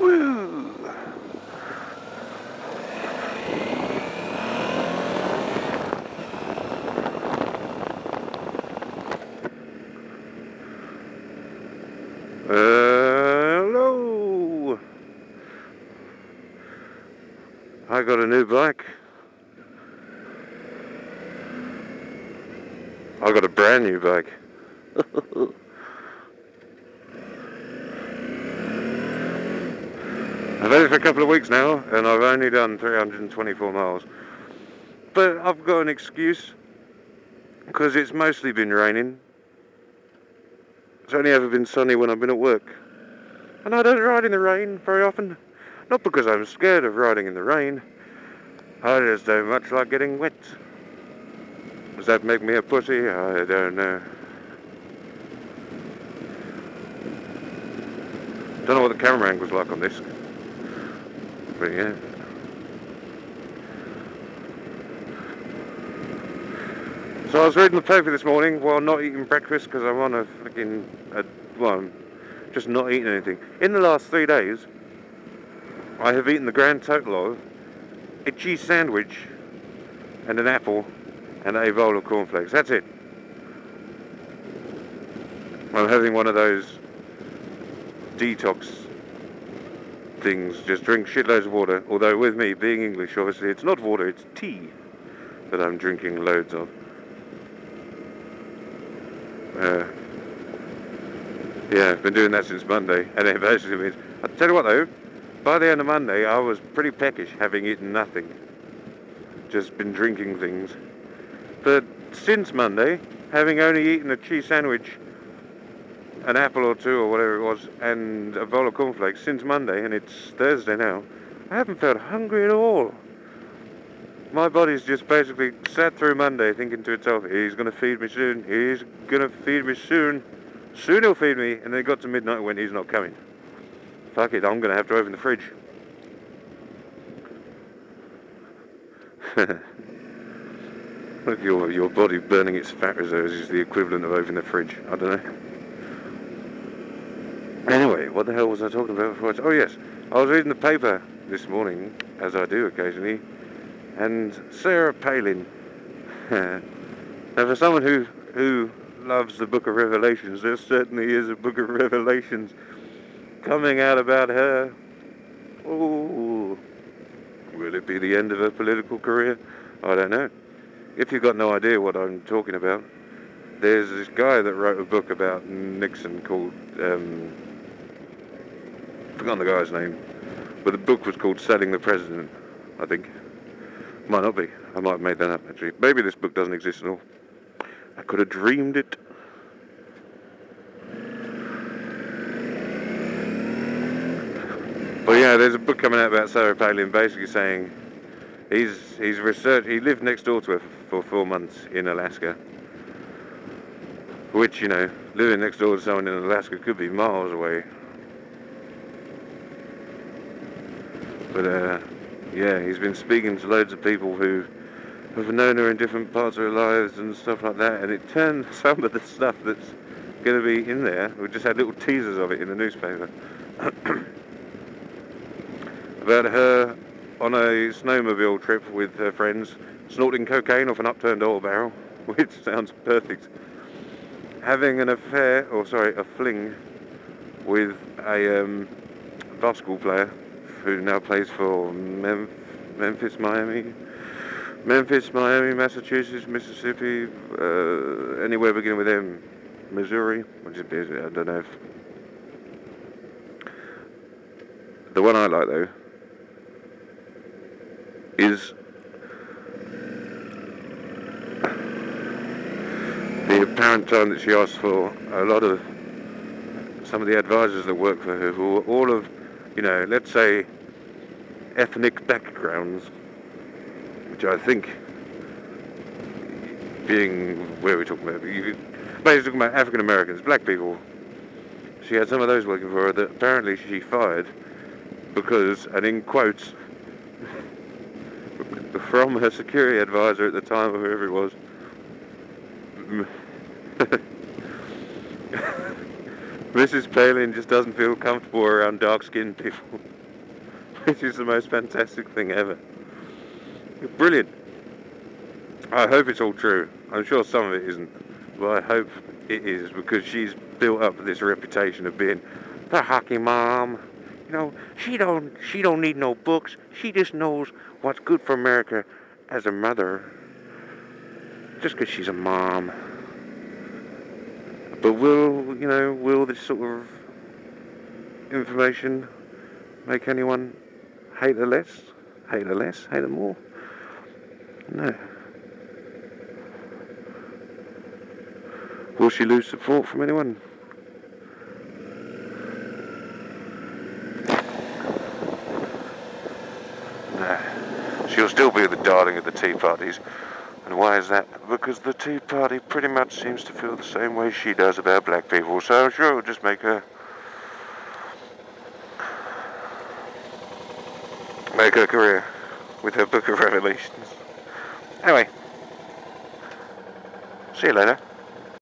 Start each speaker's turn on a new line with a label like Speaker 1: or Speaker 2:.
Speaker 1: Woo! Hello! I got a new bike. I got a brand new bike. I've had it for a couple of weeks now, and I've only done 324 miles. But I've got an excuse, because it's mostly been raining. It's only ever been sunny when I've been at work. And I don't ride in the rain very often. Not because I'm scared of riding in the rain. I just don't much like getting wet. Does that make me a pussy? I don't know. Don't know what the camera angle's like on this. But yeah. So I was reading the paper this morning while not eating breakfast because I'm on a freaking, I'm just not eating anything. In the last 3 days, I have eaten the grand total of a cheese sandwich and an apple and a bowl of cornflakes. That's it. I'm having one of those detox things, just drink shitloads of water. Although with me being English, obviously it's not water, it's tea that I'm drinking loads of. Yeah, I've been doing that since Monday, and it basically means, I'll tell you what though, by the end of Monday I was pretty peckish, having eaten nothing. Just been drinking things. But since Monday, having only eaten a cheese sandwich, an apple or two or whatever it was, and a bowl of cornflakes since Monday, and it's Thursday now, I haven't felt hungry at all. My body's just basically sat through Monday thinking to itself, he's going to feed me soon, he's going to feed me soon, soon he'll feed me, and then it got to midnight when he's not coming. Fuck it, I'm going to have to open the fridge. Look, your body burning its fat reserves is the equivalent of opening the fridge. I don't know. Anyway, what the hell was I talking about before? Oh yes, I was reading the paper this morning, as I do occasionally, and Sarah Palin. Now for someone who loves the Book of Revelations, there certainly is a Book of Revelations coming out about her. Oh, will it be the end of her political career? I don't know. If you've got no idea what I'm talking about, there's this guy that wrote a book about Nixon called, forgotten the guy's name, but the book was called Selling the President, I think. Might not be. I might have made that up, actually. Maybe this book doesn't exist at all. I could have dreamed it. But yeah, there's a book coming out about Sarah Palin basically saying he's researched, he lived next door to her for 4 months in Alaska. Which, you know, living next door to someone in Alaska could be miles away. But yeah, he's been speaking to loads of people who have known her in different parts of her lives and stuff like that, and it turned some of the stuff that's going to be in there, we just had little teasers of it in the newspaper, about her on a snowmobile trip with her friends, snorting cocaine off an upturned oil barrel, which sounds perfect, having an affair, or sorry, a fling, with a basketball player who now plays for Memphis, Miami, Massachusetts, Mississippi, anywhere beginning with M, Missouri, which is, I don't know if... The one I like though is the apparent time that she asked for a lot of some of the advisors that work for her, who are all of, you know, let's say ethnic backgrounds, which I think, being, where are we talking about? Basically talking about African Americans, black people. She had some of those working for her that apparently she fired because, and in quotes, from her security advisor at the time, or whoever it was, Mrs. Palin just doesn't feel comfortable around dark-skinned people. which is the most fantastic thing ever. Brilliant. I hope it's all true. I'm sure some of it isn't, but I hope it is, because she's built up this reputation of being the hockey mom. You know, she don't need no books. She just knows what's good for America as a mother, just because she's a mom. But will this sort of information make anyone hate her less, hate her more? No. Will she lose support from anyone? No. She'll still be the darling of the tea parties. And why is that? Because the Tea Party pretty much seems to feel the same way she does about black people, so I'm sure it'll just make her career with her book of revelations. Anyway, see you later.